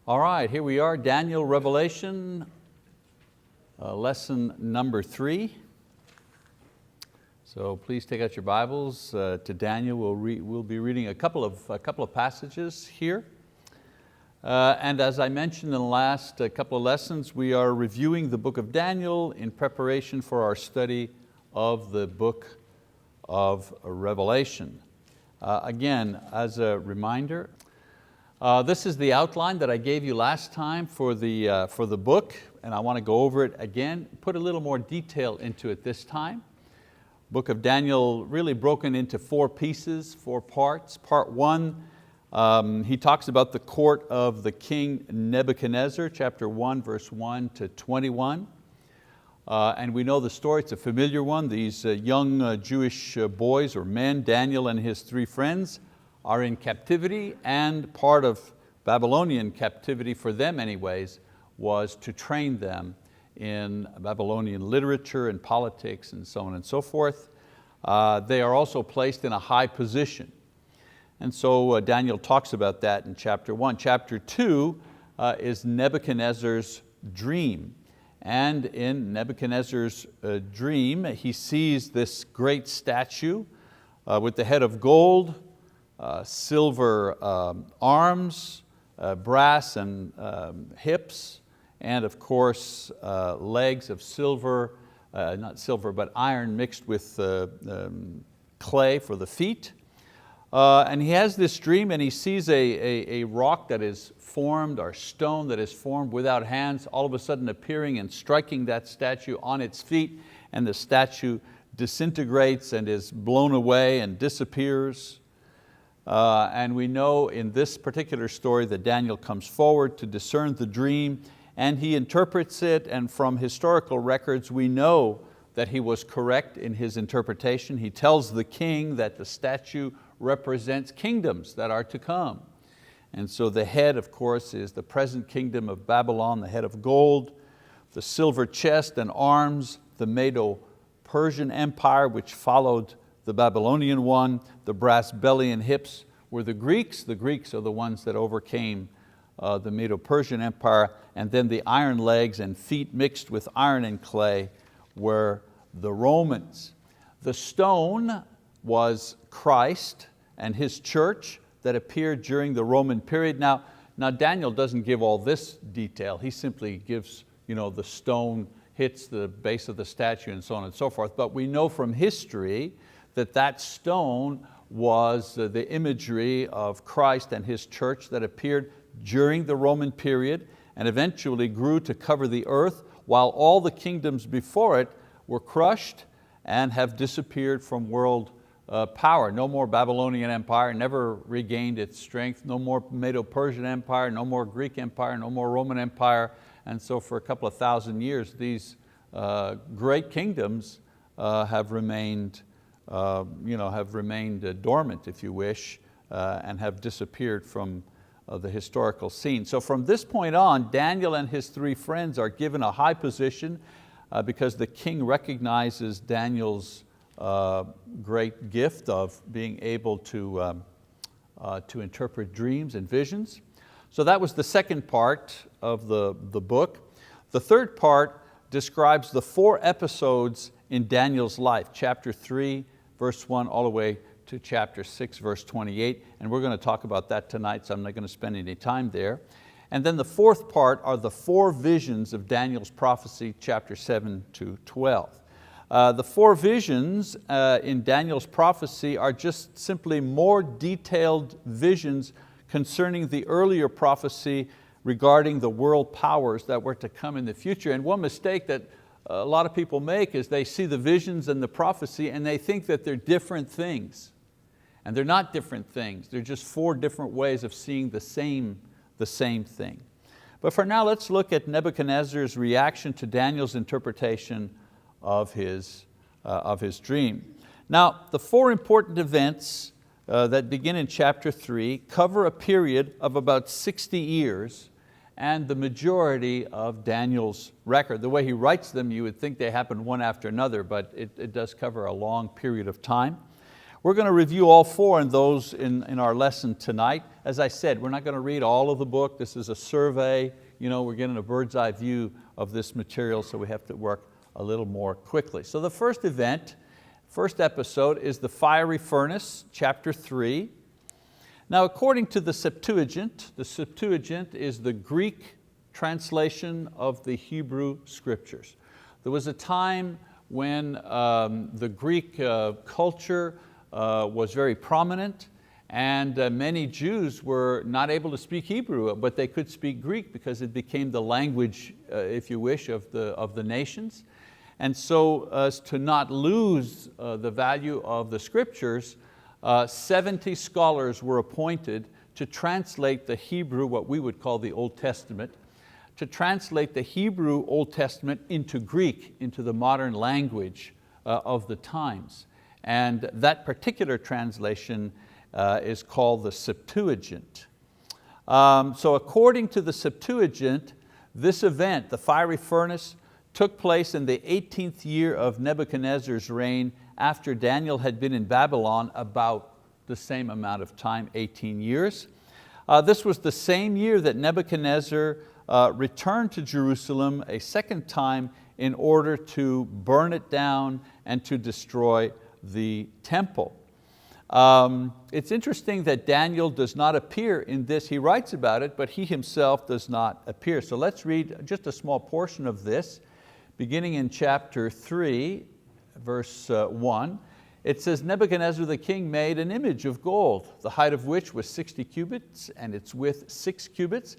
All right, here we are, Daniel, Revelation, lesson number 3. So please take out your Bibles to Daniel. We'll be reading a couple of passages here. And as I mentioned in the last couple of lessons, we are reviewing the book of Daniel in preparation for our study of the book of Revelation. Again, as a reminder, this is the outline that I gave you last time for the book, and I want to go over it again, put a little more detail into it this time. Book of Daniel really broken into 4 pieces, 4 parts. Part 1, he talks about the court of the king Nebuchadnezzar, chapter 1, verse 1 to 21. And we know the story, it's a familiar one. These young Jewish boys or men, Daniel and his 3 friends, are in captivity, and part of Babylonian captivity, for them anyways, was to train them in Babylonian literature and politics and so on and so forth. They are also placed in a high position. And so Daniel talks about that in chapter 1. Chapter 2 is Nebuchadnezzar's dream. And in Nebuchadnezzar's dream, he sees this great statue with the head of gold, silver arms, brass and hips, and of course legs of silver, not silver but iron mixed with clay for the feet. And he has this dream, and he sees a rock that is formed, or stone that is formed without hands, all of a sudden appearing and striking that statue on its feet, and the statue disintegrates and is blown away and disappears. And we know in this particular story that Daniel comes forward to discern the dream, and he interprets it, and from historical records we know that he was correct in his interpretation. He tells the king that the statue represents kingdoms that are to come. And so the head, of course, is the present kingdom of Babylon, the head of gold, the silver chest and arms, the Medo-Persian Empire, which followed the Babylonian one. The brass belly and hips were the Greeks. The Greeks are the ones that overcame the Medo-Persian Empire. And then the iron legs and feet mixed with iron and clay were the Romans. The stone was Christ and His church that appeared during the Roman period. Now Daniel doesn't give all this detail. He simply gives, the stone hits the base of the statue and so on and so forth. But we know from history that stone was the imagery of Christ and His church that appeared during the Roman period and eventually grew to cover the earth, while all the kingdoms before it were crushed and have disappeared from world power. No more Babylonian Empire, never regained its strength. No more Medo-Persian Empire, no more Greek Empire, no more Roman Empire. And so for a couple of thousand years, these great kingdoms have remained dormant, if you wish, and have disappeared from the historical scene. So from this point on, Daniel and his 3 friends are given a high position because the king recognizes Daniel's great gift of being able to interpret dreams and visions. So that was the second part of the book. The third part describes the 4 episodes in Daniel's life, chapter 3, verse 1, all the way to chapter 6, verse 28. And we're going to talk about that tonight, so I'm not going to spend any time there. And then the fourth part are the 4 visions of Daniel's prophecy, chapter 7 to 12. The 4 visions in Daniel's prophecy are just simply more detailed visions concerning the earlier prophecy regarding the world powers that were to come in the future. And one mistake that a lot of people make is they see the visions and the prophecy and they think that they're different things. And they're not different things. They're just 4 different ways of seeing the same thing. But for now, let's look at Nebuchadnezzar's reaction to Daniel's interpretation of his dream. Now, the 4 important events that begin in chapter 3 cover a period of about 60 years and the majority of Daniel's record. The way he writes them, you would think they happen one after another, but it does cover a long period of time. We're going to review all 4 in those in our lesson tonight. As I said, we're not going to read all of the book. This is a survey. We're getting a bird's eye view of this material, so we have to work a little more quickly. So the first episode is the fiery furnace, chapter 3. Now, according to the Septuagint is the Greek translation of the Hebrew scriptures. There was a time when the Greek culture was very prominent, and many Jews were not able to speak Hebrew, but they could speak Greek because it became the language, if you wish, of the nations. And so as to not lose the value of the scriptures, 70 scholars were appointed to translate the Hebrew, what we would call the Old Testament, to translate the Hebrew Old Testament into Greek, into the modern language of the times. And that particular translation is called the Septuagint. So according to the Septuagint, this event, the fiery furnace, took place in the 18th year of Nebuchadnezzar's reign, after Daniel had been in Babylon about the same amount of time, 18 years. This was the same year that Nebuchadnezzar returned to Jerusalem a second time in order to burn it down and to destroy the temple. It's interesting that Daniel does not appear in this. He writes about it, but he himself does not appear. So let's read just a small portion of this, beginning in chapter 3, verse 1. It says, Nebuchadnezzar the king made an image of gold, the height of which was 60 cubits and its width 6 cubits.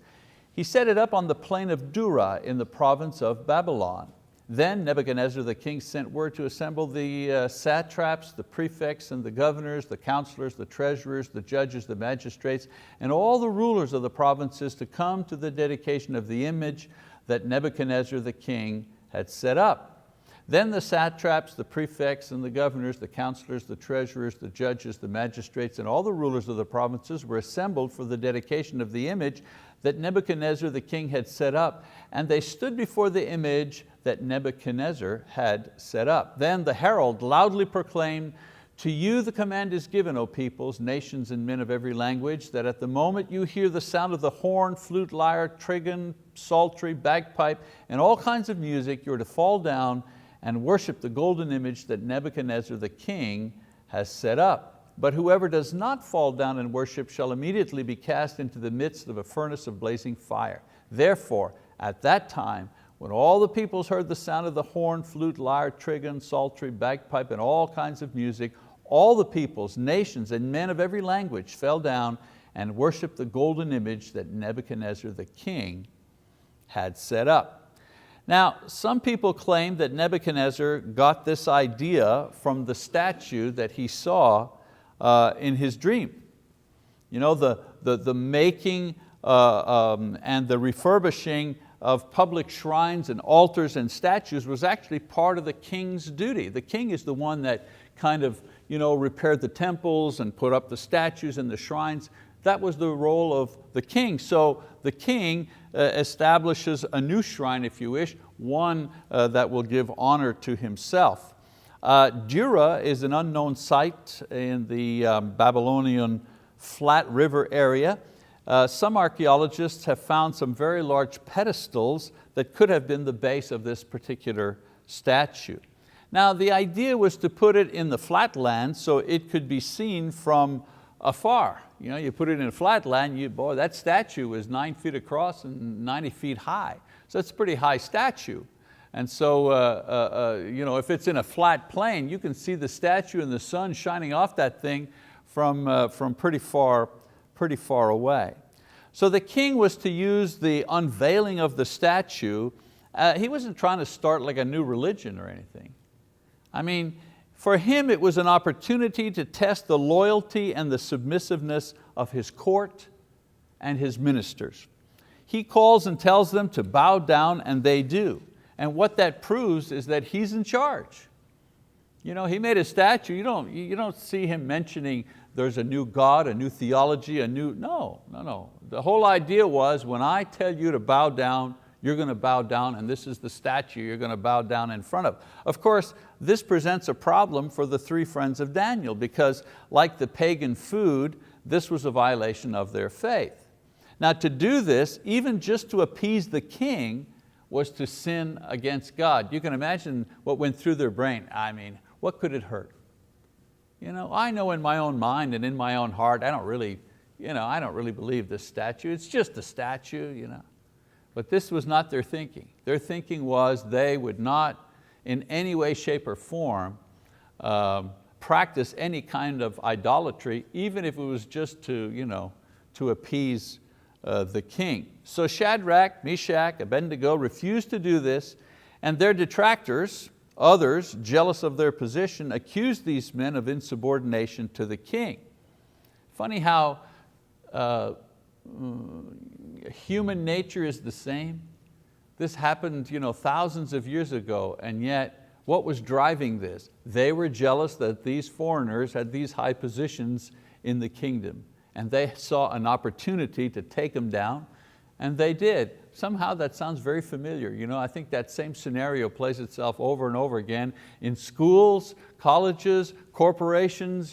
He set it up on the plain of Dura in the province of Babylon. Then Nebuchadnezzar the king sent word to assemble the satraps, the prefects and the governors, the counselors, the treasurers, the judges, the magistrates, and all the rulers of the provinces to come to the dedication of the image that Nebuchadnezzar the king had set up. Then the satraps, the prefects and the governors, the counselors, the treasurers, the judges, the magistrates, and all the rulers of the provinces were assembled for the dedication of the image that Nebuchadnezzar the king had set up, and they stood before the image that Nebuchadnezzar had set up. Then the herald loudly proclaimed, to you the command is given, O peoples, nations, and men of every language, that at the moment you hear the sound of the horn, flute, lyre, trigon, psaltery, bagpipe, and all kinds of music, you are to fall down and worship the golden image that Nebuchadnezzar the king has set up. But whoever does not fall down and worship shall immediately be cast into the midst of a furnace of blazing fire. Therefore, at that time, when all the peoples heard the sound of the horn, flute, lyre, trigon, psaltery, bagpipe, and all kinds of music, all the peoples, nations, and men of every language fell down and worshiped the golden image that Nebuchadnezzar the king had set up. Now, some people claim that Nebuchadnezzar got this idea from the statue that he saw in his dream. You know, the making and the refurbishing of public shrines and altars and statues was actually part of the king's duty. The king is the one that kind of repaired the temples and put up the statues and the shrines. That was the role of the king. So the king establishes a new shrine, if you wish, one that will give honor to himself. Dura is an unknown site in the Babylonian Flat River area. Some archaeologists have found some very large pedestals that could have been the base of this particular statue. Now the idea was to put it in the flatland so it could be seen from afar. You put it in a flatland, boy, that statue was 9 feet across and 90 feet high. So it's a pretty high statue. And so if it's in a flat plain, you can see the statue and the sun shining off that thing from pretty far away. So the king was to use the unveiling of the statue. He wasn't trying to start like a new religion or anything. I mean, for him it was an opportunity to test the loyalty and the submissiveness of his court and his ministers. He calls and tells them to bow down, and they do. And what that proves is that he's in charge. He made a statue. You don't see him mentioning there's a new God, a new theology, no. The whole idea was, when I tell you to bow down, you're going to bow down, and this is the statue you're going to bow down in front of. Of course, this presents a problem for the three friends of Daniel, because like the pagan food, this was a violation of their faith. Now to do this, even just to appease the king, was to sin against God. You can imagine what went through their brain. I mean, what could it hurt? I know in my own mind and in my own heart, I don't really believe this statue. It's just a statue. But this was not their thinking. Their thinking was they would not in any way, shape, or form practice any kind of idolatry, even if it was just to appease the king. So Shadrach, Meshach, Abednego refused to do this, and their detractors, others jealous of their position, accused these men of insubordination to the king. Funny how human nature is the same. This happened thousands of years ago, and yet what was driving this? They were jealous that these foreigners had these high positions in the kingdom, and they saw an opportunity to take them down, and they did. Somehow that sounds very familiar. I think that same scenario plays itself over and over again in schools, colleges, corporations.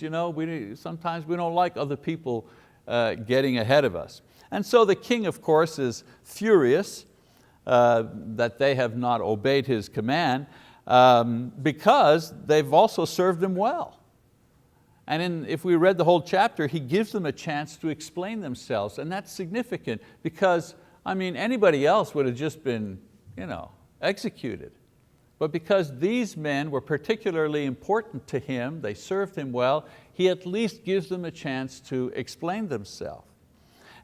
Sometimes we don't like other people getting ahead of us. And so the king, of course, is furious that they have not obeyed his command because they've also served him well. And if we read the whole chapter, he gives them a chance to explain themselves, and that's significant because anybody else would have just been executed. But because these men were particularly important to him, they served him well, he at least gives them a chance to explain themselves.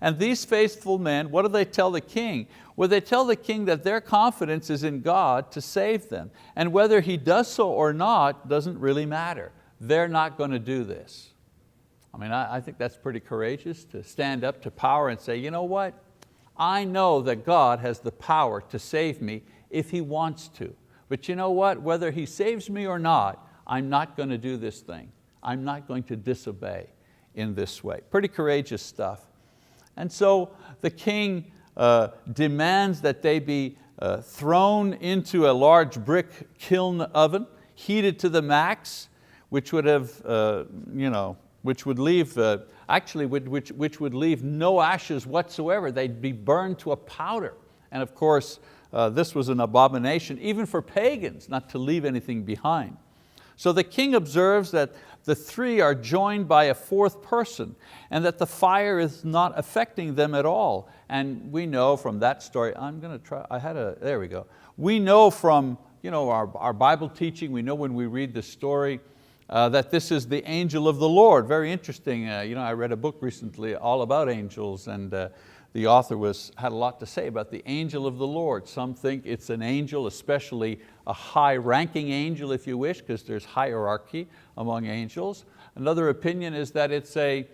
And these faithful men, what do they tell the king? Well, they tell the king that their confidence is in God to save them. And whether he does so or not doesn't really matter. They're not going to do this. I think that's pretty courageous to stand up to power and say, you know what? I know that God has the power to save me if He wants to. But you know what? Whether He saves me or not, I'm not going to do this thing. I'm not going to disobey in this way. Pretty courageous stuff. And so the king demands that they be thrown into a large brick kiln oven, heated to the max, which would have, which would leave, which would leave no ashes whatsoever. They'd be burned to a powder. And of course, this was an abomination, even for pagans, not to leave anything behind. So the king observes that the three are joined by a fourth person, and that the fire is not affecting them at all. And we know from that story, there we go. We know from our Bible teaching, we know when we read the story, that this is the angel of the Lord. Very interesting. I read a book recently all about angels, and the author had a lot to say about the angel of the Lord. Some think it's an angel, especially a high-ranking angel, if you wish, because there's hierarchy among angels. Another opinion is that it's a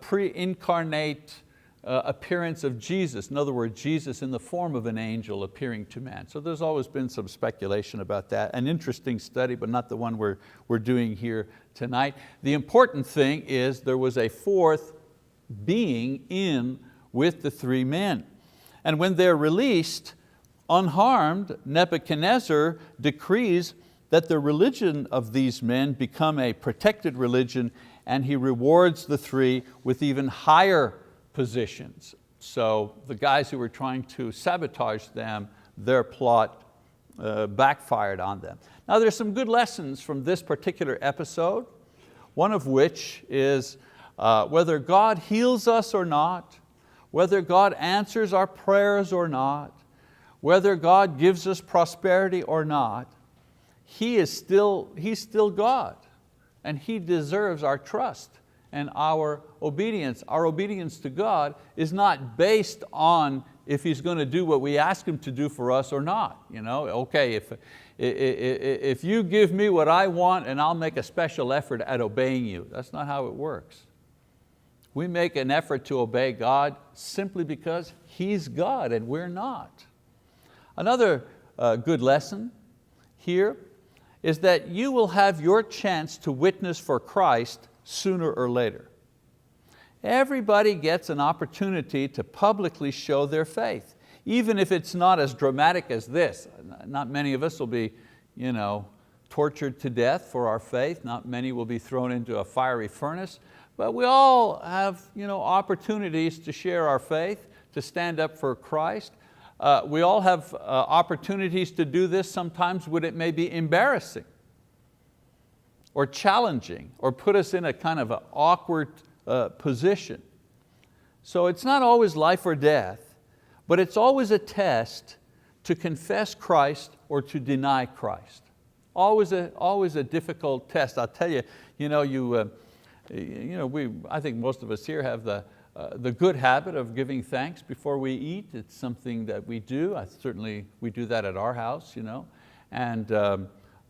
pre-incarnate appearance of Jesus. In other words, Jesus in the form of an angel appearing to man. So there's always been some speculation about that. An interesting study, but not the one we're doing here tonight. The important thing is there was a fourth being in with the three men. And when they're released unharmed, Nebuchadnezzar decrees that the religion of these men become a protected religion, and he rewards the three with even higher positions. So the guys who were trying to sabotage them, their plot backfired on them. Now there's some good lessons from this particular episode, one of which is whether God heals us or not, whether God answers our prayers or not, whether God gives us prosperity or not, He's still God, and He deserves our trust and our obedience. Our obedience to God is not based on if He's going to do what we ask Him to do for us or not. Okay, if you give me what I want, and I'll make a special effort at obeying you. That's not how it works. We make an effort to obey God simply because He's God and we're not. Another good lesson here is that you will have your chance to witness for Christ sooner or later. Everybody gets an opportunity to publicly show their faith, even if it's not as dramatic as this. Not many of us will be tortured to death for our faith. Not many will be thrown into a fiery furnace. But we all have opportunities to share our faith, to stand up for Christ. We all have opportunities to do this sometimes when it may be embarrassing or challenging or put us in a kind of an awkward position. So it's not always life or death, but it's always a test to confess Christ or to deny Christ. Always a difficult test. I'll tell you, I think most of us here have the good habit of giving thanks before we eat. It's something that we do. Certainly we do that at our house, and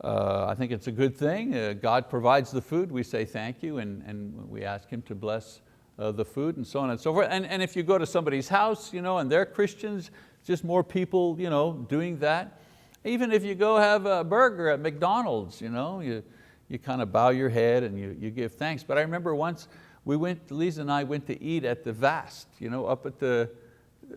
I think it's a good thing. God provides the food, we say thank you, and we ask Him to bless the food and so on and so forth. And if you go to somebody's house and they're Christians, just more people doing that. Even if you go have a burger at McDonald's, you kind of bow your head and you give thanks. But I remember once Lisa and I went to eat at the Vast, up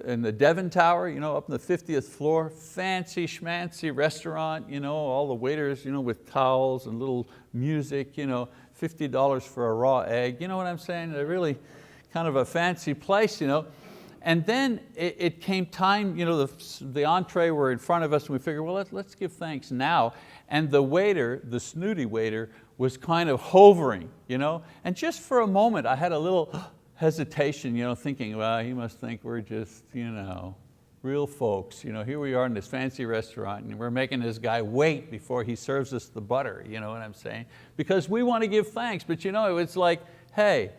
in the Devon Tower, up in the 50th floor, fancy schmancy restaurant, all the waiters with towels and little music, $50 for a raw egg, you know what I'm saying? A really kind of a fancy place, And then it came time, the entree were in front of us, and we figured, well, let's give thanks now. And the waiter, the snooty waiter, was kind of hovering, and just for a moment I had a little hesitation, thinking, well, he must think we're just, real folks. Here we are in this fancy restaurant and we're making this guy wait before he serves us the butter, you know what I'm saying? Because we want to give thanks, but it's like, hey,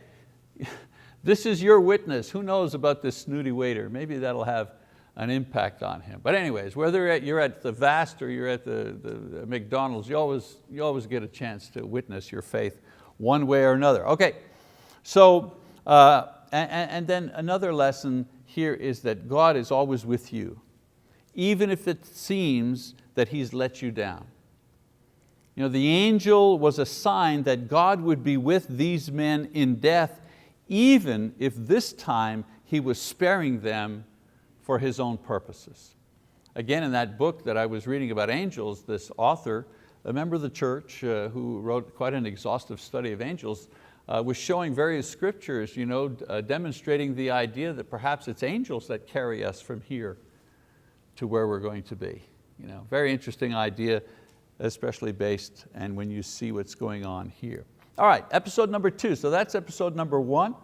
this is your witness. Who knows about this snooty waiter? Maybe that'll have an impact on him. But anyways, whether you're at the Vast or you're at the McDonald's, you always get a chance to witness your faith one way or another. Okay, so, and then another lesson here is that God is always with you, even if it seems that He's let you down. The angel was a sign that God would be with these men in death, even if this time He was sparing them for His own purposes. Again, in that book that I was reading about angels, this author, a member of the church who wrote quite an exhaustive study of angels, was showing various scriptures, demonstrating the idea that perhaps it's angels that carry us from here to where we're going to be. Very interesting idea, especially based and when you see what's going on here. All right, episode number 2. So that's episode number 1.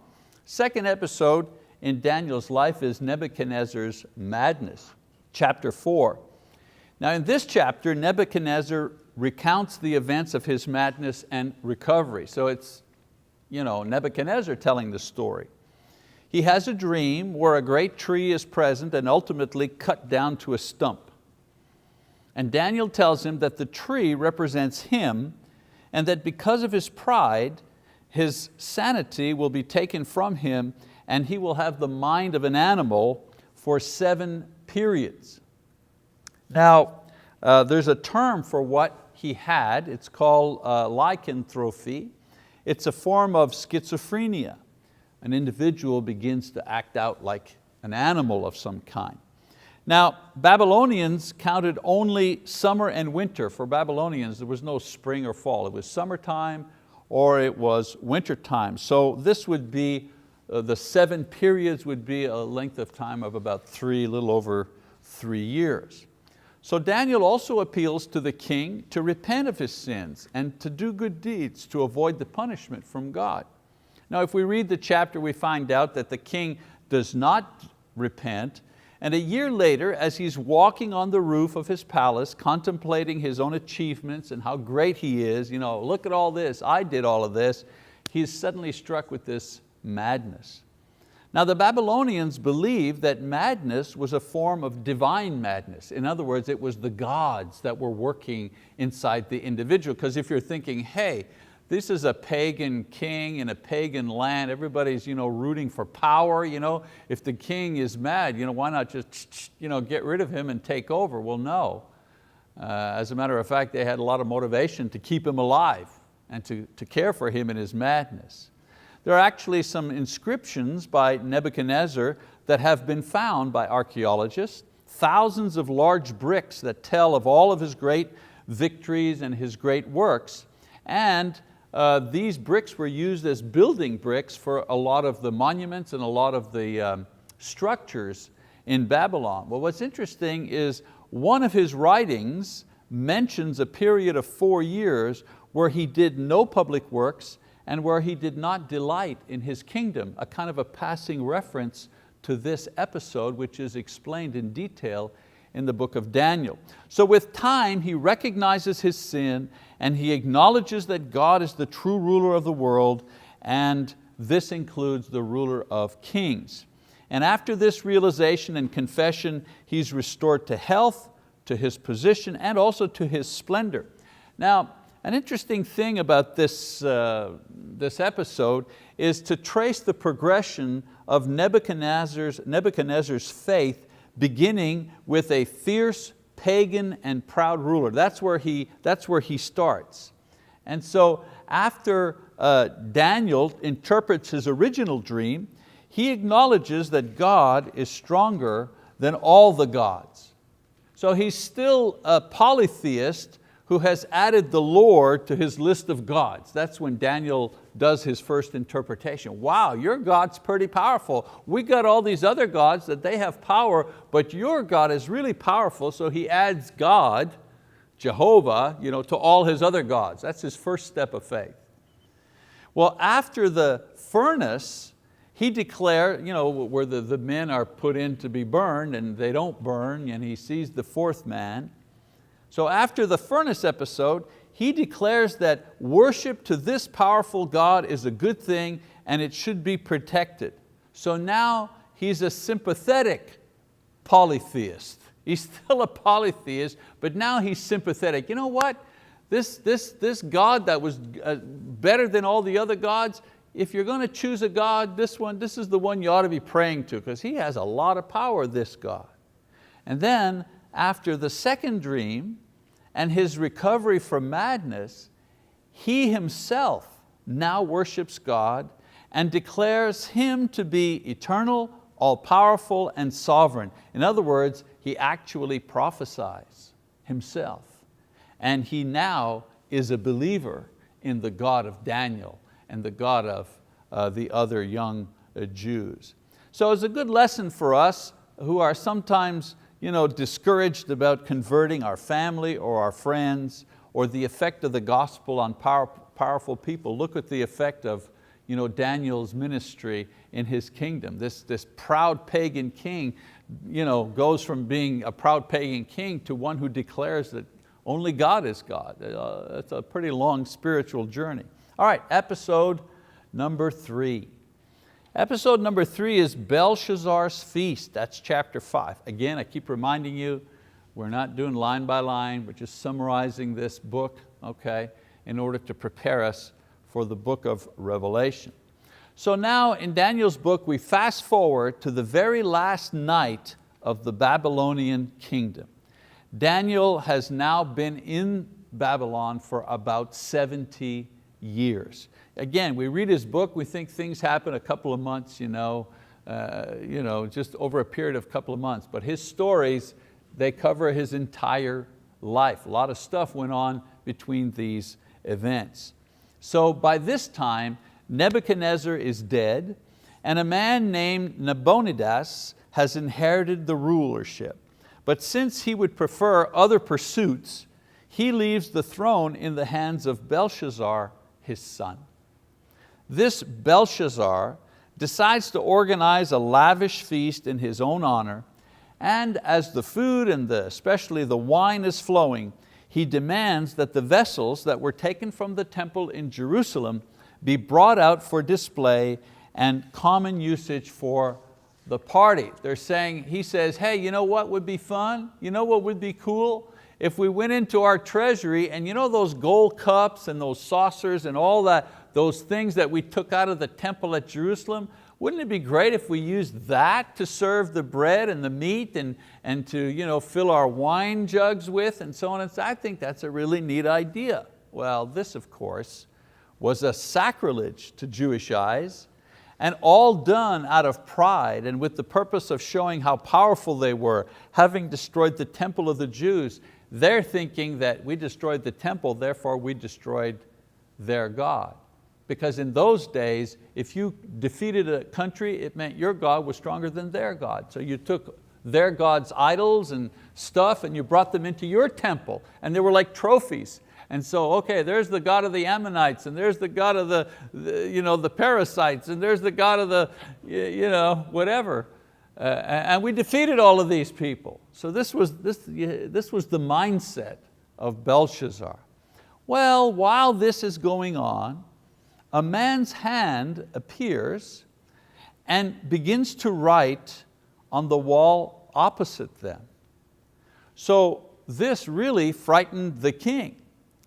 Second episode in Daniel's life is Nebuchadnezzar's madness, chapter 4. Now in this chapter, Nebuchadnezzar recounts the events of his madness and recovery. So it's Nebuchadnezzar telling the story. He has a dream where a great tree is present and ultimately cut down to a stump. And Daniel tells him that the tree represents him, and that because of his pride, his sanity will be taken from him, and he will have the mind of an animal for 7 periods. Now, there's a term for what he had. It's called lycanthropy. It's a form of schizophrenia. An individual begins to act out like an animal of some kind. Now, Babylonians counted only summer and winter. For Babylonians, there was no spring or fall. It was summertime or it was wintertime. So this would be, the 7 periods would be a length of time of about a little over 3 years. So Daniel also appeals to the king to repent of his sins and to do good deeds to avoid the punishment from God. Now if we read the chapter, we find out that the king does not repent, and a year later, as he's walking on the roof of his palace, contemplating his own achievements and how great he is, look at all this, I did all of this, he's suddenly struck with this madness. Now the Babylonians believed that madness was a form of divine madness. In other words, it was the gods that were working inside the individual. Because if you're thinking, hey, this is a pagan king in a pagan land, everybody's rooting for power. If the king is mad, why not just get rid of him and take over? Well, no. As a matter of fact, they had a lot of motivation to keep him alive and to care for him in his madness. There are actually some inscriptions by Nebuchadnezzar that have been found by archaeologists, thousands of large bricks that tell of all of his great victories and his great works. And these bricks were used as building bricks for a lot of the monuments and a lot of the structures in Babylon. Well, what's interesting is one of his writings mentions a period of 4 years where he did no public works and where he did not delight in his kingdom, a kind of a passing reference to this episode, which is explained in detail in the book of Daniel. So with time, he recognizes his sin and he acknowledges that God is the true ruler of the world, and this includes the ruler of kings. And after this realization and confession, he's restored to health, to his position, and also to his splendor. Now, an interesting thing about this episode is to trace the progression of Nebuchadnezzar's faith, beginning with a fierce, pagan, and proud ruler. That's where he starts. And so after Daniel interprets his original dream, he acknowledges that God is stronger than all the gods. So he's still a polytheist who has added the Lord to his list of gods. That's when Daniel does his first interpretation. Wow, your God's pretty powerful. We got all these other gods that they have power, but your God is really powerful, so he adds God, Jehovah, to all his other gods. That's his first step of faith. Well, after the furnace, he declared, where the men are put in to be burned and they don't burn, and he sees the fourth man. So after the furnace episode, he declares that worship to this powerful God is a good thing and it should be protected. So now he's a sympathetic polytheist. He's still a polytheist, but now he's sympathetic. You know what? This God that was better than all the other gods, if you're going to choose a God, this is the one you ought to be praying to, because he has a lot of power, this God. And then after the second dream and his recovery from madness, he himself now worships God and declares him to be eternal, all-powerful, and sovereign. In other words, he actually prophesies himself. And he now is a believer in the God of Daniel and the God of the other young Jews. So it's a good lesson for us who are sometimes discouraged about converting our family or our friends, or the effect of the gospel on powerful people. Look at the effect of Daniel's ministry in his kingdom. This proud pagan king goes from being a proud pagan king to one who declares that only God is God. It's a pretty long spiritual journey. All right, episode number 3. Episode number 3 is Belshazzar's Feast. That's chapter 5. Again, I keep reminding you, we're not doing line by line, we're just summarizing this book, okay, in order to prepare us for the book of Revelation. So now in Daniel's book, we fast forward to the very last night of the Babylonian kingdom. Daniel has now been in Babylon for about 70 years. Again, we read his book, we think things happen a couple of months, just over a period of a couple of months. But his stories, they cover his entire life. A lot of stuff went on between these events. So by this time, Nebuchadnezzar is dead, and a man named Nabonidus has inherited the rulership. But since he would prefer other pursuits, he leaves the throne in the hands of Belshazzar, his son. This Belshazzar decides to organize a lavish feast in his own honor, and as the food and especially the wine is flowing, he demands that the vessels that were taken from the temple in Jerusalem be brought out for display and common usage for the party. He says, hey, you know what would be fun? You know what would be cool? If we went into our treasury and those gold cups and those saucers and all that, those things that we took out of the temple at Jerusalem, wouldn't it be great if we used that to serve the bread and the meat and to fill our wine jugs with, and so on and so on? I think that's a really neat idea. Well, this of course was a sacrilege to Jewish eyes, And all done out of pride and with the purpose of showing how powerful they were, having destroyed the temple of the Jews. They're thinking that we destroyed the temple, therefore we destroyed their God. Because in those days, if you defeated a country, it meant your God was stronger than their God. So you took their God's idols and stuff and you brought them into your temple, and they were like trophies. And so, okay, there's the God of the Ammonites, and there's the God of the Perizzites, and there's the God of the whatever. And we defeated all of these people. So this was the mindset of Belshazzar. Well, while this is going on, a man's hand appears and begins to write on the wall opposite them. So this really frightened the king.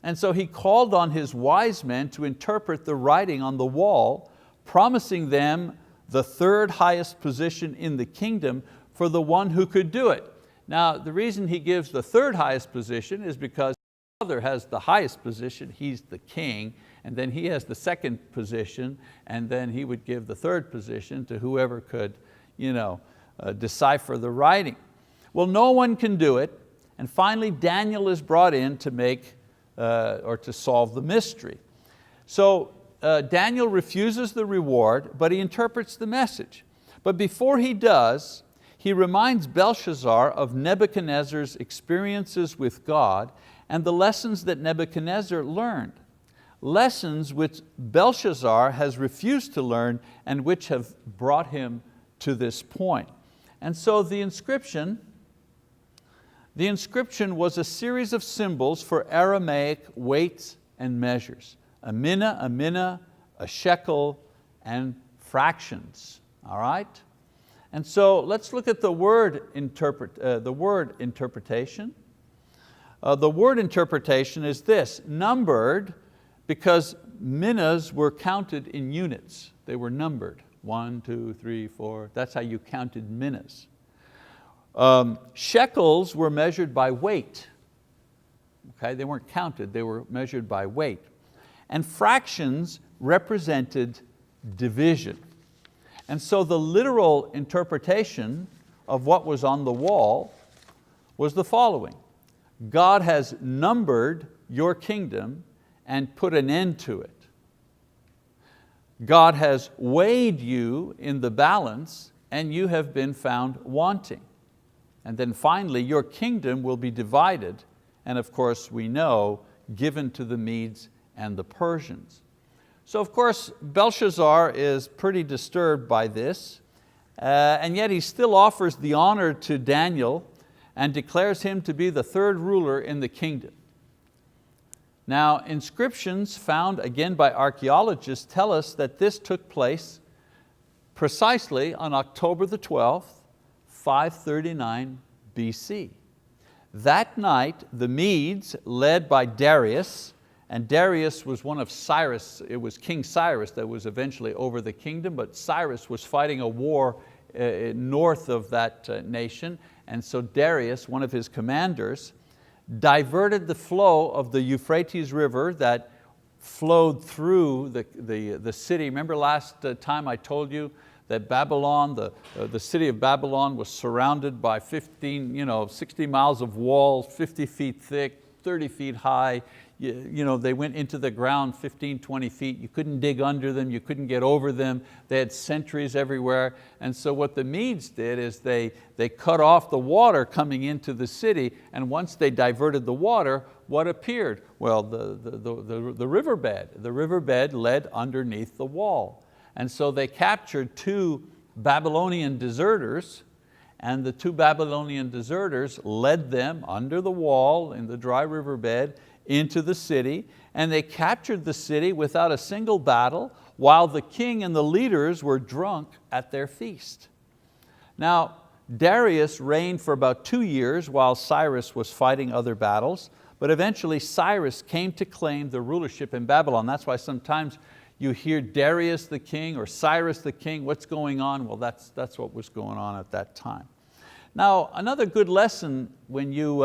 And so he called on his wise men to interpret the writing on the wall, promising them the third highest position in the kingdom for the one who could do it. Now, the reason he gives the third highest position is because his father has the highest position, he's the king, and then he has the second position, and then he would give the third position to whoever could decipher the writing. Well, no one can do it, and finally Daniel is brought in to make or to solve the mystery. So Daniel refuses the reward, but he interprets the message. But before he does, he reminds Belshazzar of Nebuchadnezzar's experiences with God and the lessons that Nebuchadnezzar learned. Lessons which Belshazzar has refused to learn and which have brought him to this point. And so the inscription was a series of symbols for Aramaic weights and measures. A mina, a shekel, and fractions. All right? And so let's look at the word interpretation. The word interpretation is this: numbered, because minas were counted in units. They were numbered. 1, 2, 3, 4. That's how you counted minas. Shekels were measured by weight. Okay, they weren't counted, they were measured by weight. And fractions represented division. And so the literal interpretation of what was on the wall was the following: God has numbered your kingdom and put an end to it. God has weighed you in the balance and you have been found wanting. And then finally, your kingdom will be divided, and of course we know, given to the Medes and the Persians. So of course, Belshazzar is pretty disturbed by this, and yet he still offers the honor to Daniel and declares him to be the third ruler in the kingdom. Now, inscriptions found again by archaeologists tell us that this took place precisely on October the 12th, 539 BC. That night, the Medes, led by Darius, and Darius was one of Cyrus, it was King Cyrus that was eventually over the kingdom, but Cyrus was fighting a war north of that nation, and so Darius, one of his commanders, diverted the flow of the Euphrates River that flowed through the city. Remember last time I told you that Babylon, the city of Babylon was surrounded by 60 miles of walls, 50 feet thick, 30 feet high. They went into the ground 15, 20 feet. You couldn't dig under them, you couldn't get over them. They had sentries everywhere. And so what the Medes did is they cut off the water coming into the city, and once they diverted the water, what appeared? Well, the riverbed. The riverbed led underneath the wall. And so they captured 2 Babylonian deserters, and the 2 Babylonian deserters led them under the wall in the dry riverbed into the city, and they captured the city without a single battle, while the king and the leaders were drunk at their feast. Now, Darius reigned for about 2 years while Cyrus was fighting other battles, but eventually Cyrus came to claim the rulership in Babylon. That's why sometimes you hear Darius the king or Cyrus the king. What's going on? Well, that's what was going on at that time. Now, another good lesson when you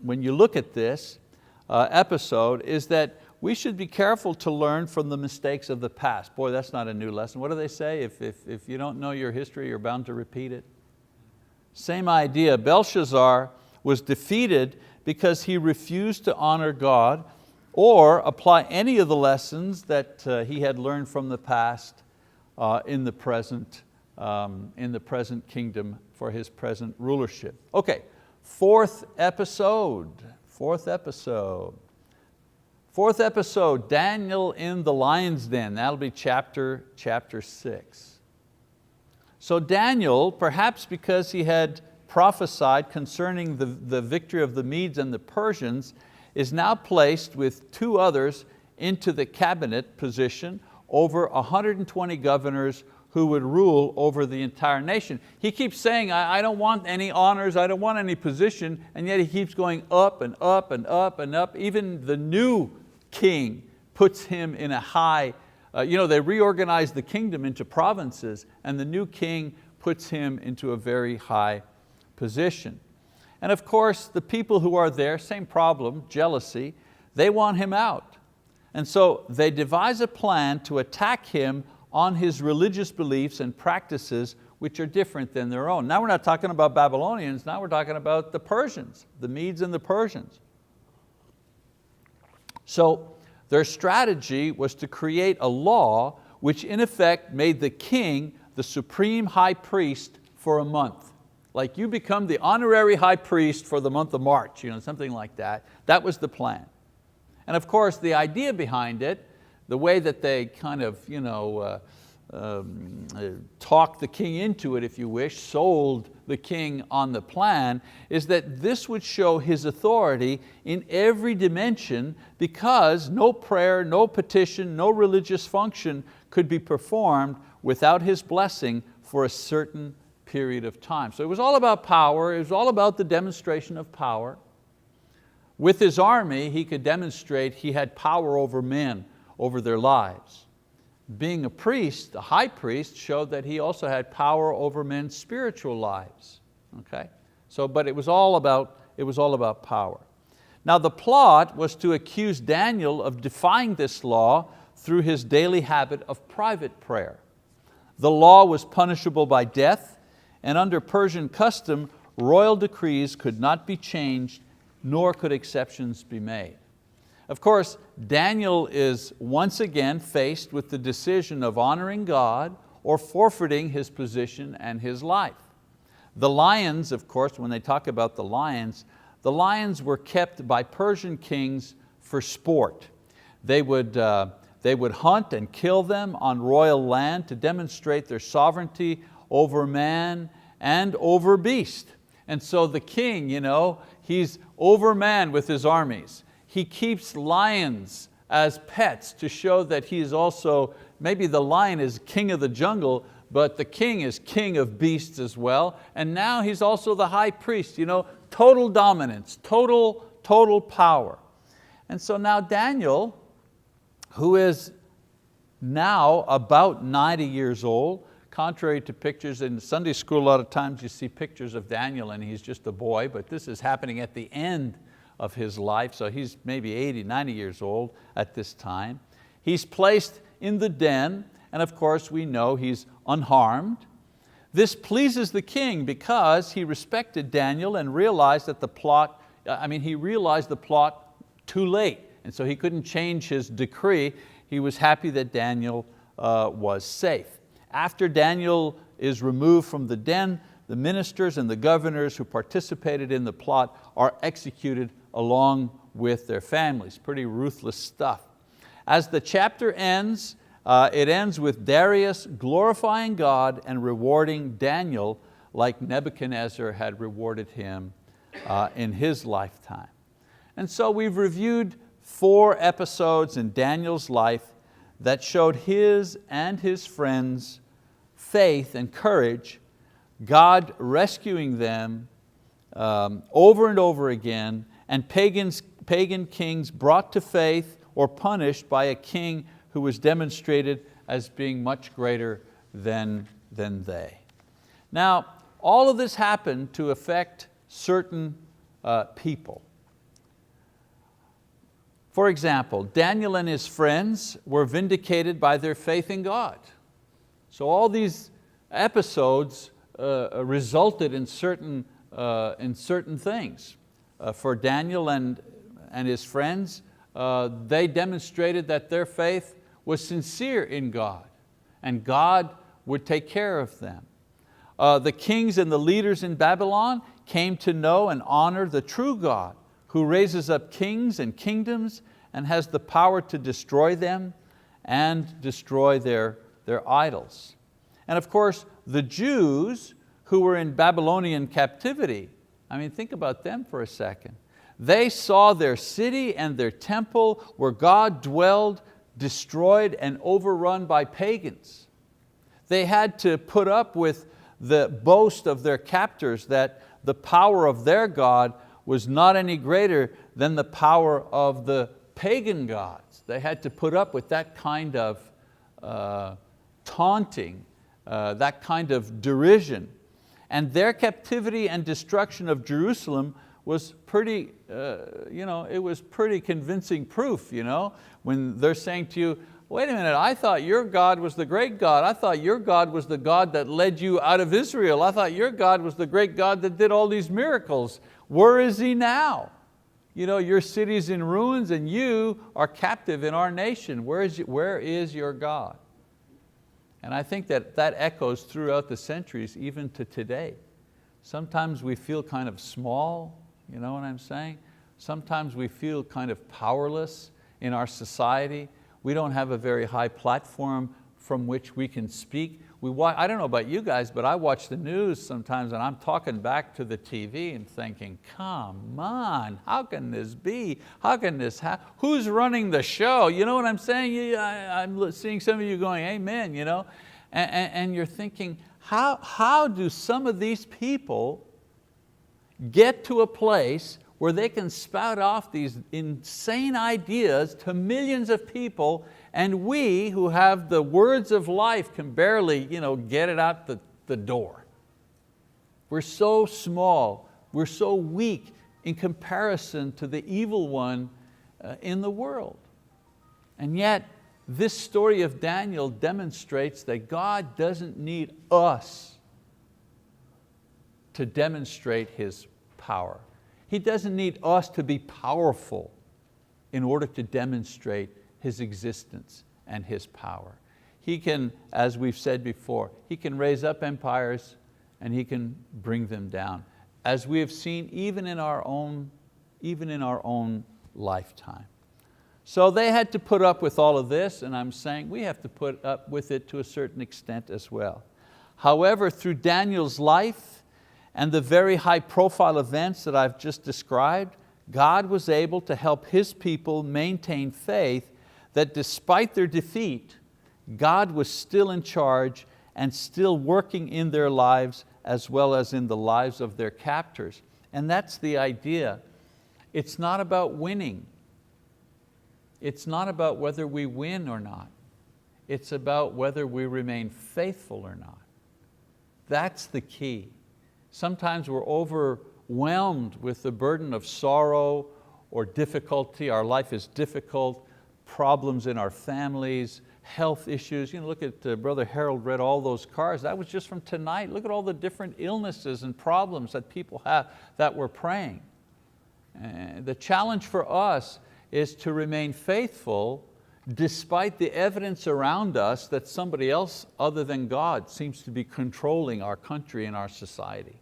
look at this episode is that we should be careful to learn from the mistakes of the past. Boy, that's not a new lesson. What do they say? If you don't know your history, you're bound to repeat it. Same idea. Belshazzar was defeated because he refused to honor God or apply any of the lessons that he had learned from the past in the present kingdom for his present rulership. Okay, fourth episode, Daniel in the lion's den. That'll be chapter 6. So Daniel, perhaps because he had prophesied concerning the victory of the Medes and the Persians, is now placed with 2 others into the cabinet position over 120 governors who would rule over the entire nation. He keeps saying, I don't want any honors, I don't want any position, and yet he keeps going up and up and up and up. Even the new king puts him in a high, they reorganized the kingdom into provinces, and the new king puts him into a very high position. And of course, the people who are there, same problem, jealousy, they want him out. And so they devise a plan to attack him on his religious beliefs and practices which are different than their own. Now we're not talking about Babylonians, now we're talking about the Persians, the Medes and the Persians. So their strategy was to create a law which in effect made the king the supreme high priest for a month. Like you become the honorary high priest for the month of March, something like that. That was the plan. And of course the idea behind it, the way that they kind of talked the king into it, if you wish, sold the king on the plan, is that this would show his authority in every dimension, because no prayer, no petition, no religious function could be performed without his blessing for a certain period of time. So it was all about power, it was all about the demonstration of power. With his army, he could demonstrate he had power over men, over their lives. Being a priest, a high priest, showed that he also had power over men's spiritual lives. Okay? But it was all about power. Now the plot was to accuse Daniel of defying this law through his daily habit of private prayer. The law was punishable by death, and under Persian custom, royal decrees could not be changed, nor could exceptions be made. Of course, Daniel is once again faced with the decision of honoring God or forfeiting his position and his life. The lions, of course, when they talk about the lions were kept by Persian kings for sport. They would hunt and kill them on royal land to demonstrate their sovereignty over man and over beast. And so the king, he's over man with his armies. He keeps lions as pets to show that he is also, maybe the lion is king of the jungle, but the king is king of beasts as well. And now he's also the high priest, total dominance, total power. And so now Daniel, who is now about 90 years old, contrary to pictures in Sunday school, a lot of times you see pictures of Daniel and he's just a boy, but this is happening at the end of his life, so he's maybe 80, 90 years old at this time. He's placed in the den, and of course we know he's unharmed. This pleases the king because he respected Daniel and realized that he realized the plot too late, and so he couldn't change his decree. He was happy that Daniel was safe. After Daniel is removed from the den, the ministers and the governors who participated in the plot are executed along with their families. Pretty ruthless stuff. As the chapter ends, it ends with Darius glorifying God and rewarding Daniel like Nebuchadnezzar had rewarded him in his lifetime. And so we've reviewed 4 episodes in Daniel's life that showed his and his friends' faith and courage, God rescuing them over and over again, and pagan kings brought to faith or punished by a king who was demonstrated as being much greater than they. Now, all of this happened to affect certain people. For example, Daniel and his friends were vindicated by their faith in God. So all these episodes resulted in certain things. For Daniel and his friends, they demonstrated that their faith was sincere in God, and God would take care of them. The kings and the leaders in Babylon came to know and honor the true God, who raises up kings and kingdoms and has the power to destroy them and destroy their idols. And of course, the Jews who were in Babylonian captivity, I mean, think about them for a second. They saw their city and their temple where God dwelled destroyed and overrun by pagans. They had to put up with the boast of their captors that the power of their God was not any greater than the power of the pagan gods. They had to put up with that kind of taunting, that kind of derision. And their captivity and destruction of Jerusalem was pretty, it was pretty convincing proof, when they're saying to you, wait a minute, I thought your God was the great God. I thought your God was the God that led you out of Israel. I thought your God was the great God that did all these miracles. Where is He now? Your city's in ruins and you are captive in our nation. Where is your God? And I think that echoes throughout the centuries, even to today. Sometimes we feel kind of small, you know what I'm saying? Sometimes we feel kind of powerless in our society. We don't have a very high platform from which we can speak. I don't know about you guys, but I watch the news sometimes and I'm talking back to the TV and thinking, come on, how can this be? How can this happen? Who's running the show? You know what I'm saying? I'm seeing some of you going, amen, and you're thinking, how do some of these people get to a place where they can spout off these insane ideas to millions of people, and we who have the words of life can barely get it out the door. We're so small, we're so weak in comparison to the evil one in the world. And yet, this story of Daniel demonstrates that God doesn't need us to demonstrate His power. He doesn't need us to be powerful in order to demonstrate His existence and His power. He can, as we've said before, He can raise up empires and He can bring them down, as we have seen even in our own lifetime. So they had to put up with all of this, and I'm saying we have to put up with it to a certain extent as well. However, through Daniel's life and the very high profile events that I've just described, God was able to help His people maintain faith that despite their defeat, God was still in charge and still working in their lives as well as in the lives of their captors. And that's the idea. It's not about winning. It's not about whether we win or not. It's about whether we remain faithful or not. That's the key. Sometimes we're overwhelmed with the burden of sorrow or difficulty. Our life is difficult, problems in our families, health issues. Look at Brother Harold read all those cards. That was just from tonight. Look at all the different illnesses and problems that people have that we're praying. The challenge for us is to remain faithful despite the evidence around us that somebody else other than God seems to be controlling our country and our society.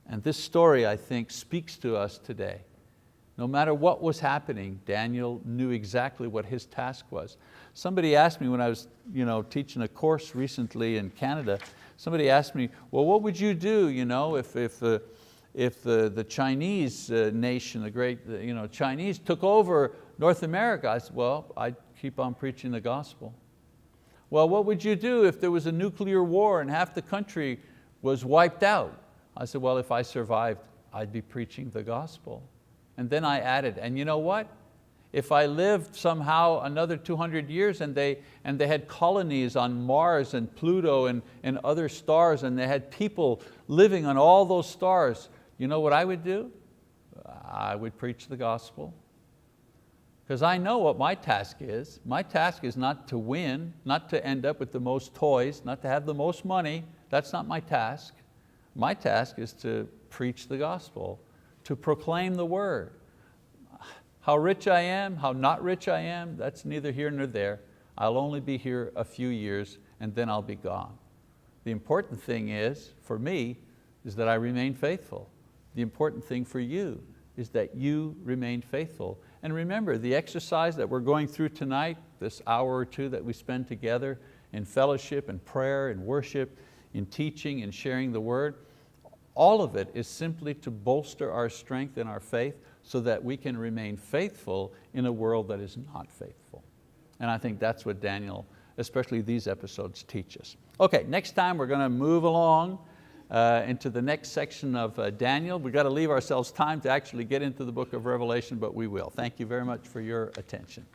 And this story, I think, speaks to us today. No matter what was happening, Daniel knew exactly what his task was. Somebody asked me when I was teaching a course recently in Canada, somebody asked me, well, what would you do if the Chinese nation, the great Chinese took over North America? I said, well, I'd keep on preaching the gospel. Well, what would you do if there was a nuclear war and half the country was wiped out? I said, well, if I survived, I'd be preaching the gospel. And then I added, and you know what? If I lived somehow another 200 years and they had colonies on Mars and Pluto and other stars, and they had people living on all those stars, you know what I would do? I would preach the gospel. Because I know what my task is. My task is not to win, not to end up with the most toys, not to have the most money. That's not my task. My task is to preach the gospel, to proclaim the word. How rich I am, how not rich I am, that's neither here nor there. I'll only be here a few years and then I'll be gone. The important thing is, for me, is that I remain faithful. The important thing for you is that you remain faithful. And remember, the exercise that we're going through tonight, this hour or two that we spend together in fellowship and prayer and worship, in teaching and sharing the word, all of it is simply to bolster our strength in our faith so that we can remain faithful in a world that is not faithful. And I think that's what Daniel, especially these episodes, teach us. Okay, next time we're going to move along into the next section of Daniel. We've got to leave ourselves time to actually get into the book of Revelation, but we will. Thank you very much for your attention.